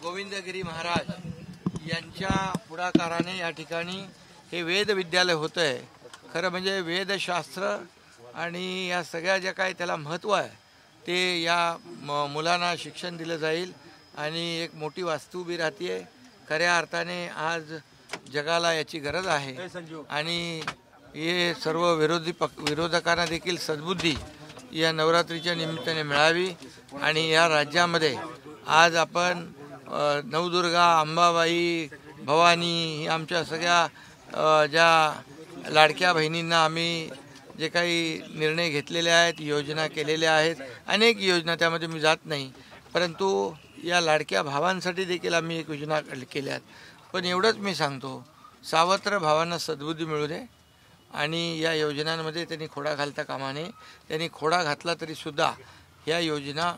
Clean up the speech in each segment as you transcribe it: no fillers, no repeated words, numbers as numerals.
गोविंदगिरी महाराज यांच्या पुढाकाराने या ठिकाणी हे वेद विद्यालय होतं आहे। खरं म्हणजे वेदशास्त्र आणि या सगळ्या ज्या काही त्याला महत्त्व आहे ते या मुलांना शिक्षण दिलं जाईल आणि एक मोठी वास्तू उभी राहते। खऱ्या अर्थाने आज जगाला याची गरज आहे आणि हे सर्व विरोधकांना देखील सद्बुद्धी या नवरात्रीच्या निमित्ताने मिळावी आणि या राज्यामध्ये आज आपण नवदुर्गा, अंबाबाई, भवानी ही आमच्या सगळ्या ज्या लाडक्या बहिणींना आम्ही जे काही निर्णय घेतलेले आहेत, योजना केलेल्या आहेत, अनेक योजना त्यामध्ये मी जात नाही, परंतु या लाडक्या भावांसाठी देखील आम्ही एक योजना केल्या आहेत। पण एवढंच मी सांगतो, सावत्र भावांना सद्बुद्धी मिळू दे आणि या योजनांमध्ये त्यांनी खोडा घालता कामा नये। त्यांनी खोडा घातला तरीसुद्धा ह्या योजना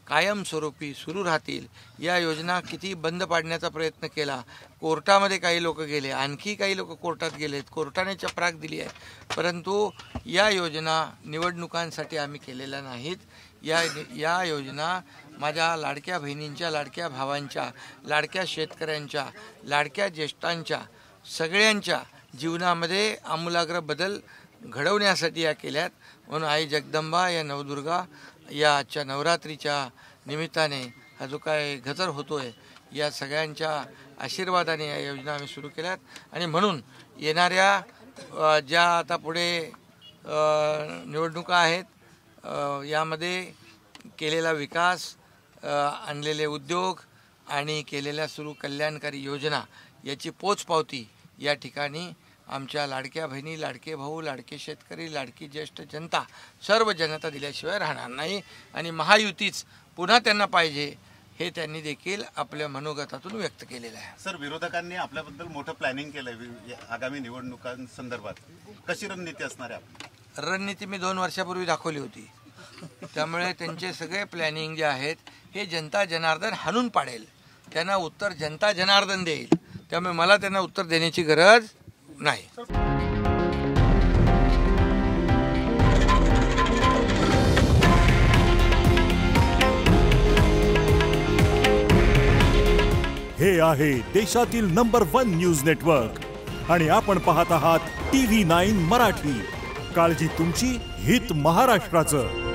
कायमस्वरूपी सुरू राहतील। या योजना किती बंद पाडण्याचा प्रयत्न केला, कोर्टामध्ये काही लोक गेले, आणखी काही लोक कोर्टात गेलेत, कोर्टाने चपराक दिली आहे, परंतु या योजना निवडणुकांसाठी आम्ही केलेल्या नाहीत। या योजना माझ्या लाडक्या बहिणींच्या, लाडक्या भावांच्या, लाडक्या शेतकऱ्यांच्या, लाडक्या ज्येष्ठांच्या, सगळ्यांच्या जीवनामध्ये आमूलाग्र बदल घडवण्यासाठी या केल्यात। म्हणून आई जगदंबा, या नवदुर्गा, या आजच्या नवरात्रीच्या निमित्ताने हा जो काय गजर होतोय, या सगळ्यांच्या आशीर्वादाने या योजना आम्ही सुरू केल्यात आणि म्हणून येणाऱ्या ज्या आता पुढे निवडणुका आहेत यामध्ये केलेला विकास, आणलेले उद्योग आणि केलेल्या सुरू कल्याणकारी योजना याची पोचपावती या ठिकाणी आमच्या लाडक्या बहिणी, लाडके भाऊ, लाडके शेतकरी, लाडकी ज्येष्ठ जनता, सर्व जनता दिल्याशिवाय राहणार नाही आणि महायुतीच पुन्हा त्यांना पाहिजे हे त्यांनी देखील आपल्या मनोगतातून व्यक्त केलेलं आहे। सर, विरोधकांनी आपल्याबद्दल मोठं प्लॅनिंग केलंय आगामी निवडणुकांसंदर्भात, कशी रणनीती असणार आहे? रणनीती मी 2 वर्षापूर्वी दाखवली होती, त्यामुळे त्यांचे सगळे प्लॅनिंग जे आहेत हे जनता जनार्दन हाणून पाडेल, त्यांना उत्तर जनता जनार्दन देईल, त्यामुळे मला त्यांना उत्तर देण्याची गरज नाही। हे आहे देशातील नंबर 1 न्यूज नेटवर्क आणि आपण पाहत आहात TV9 मराठी। काळजी तुमची, हित महाराष्ट्राचं।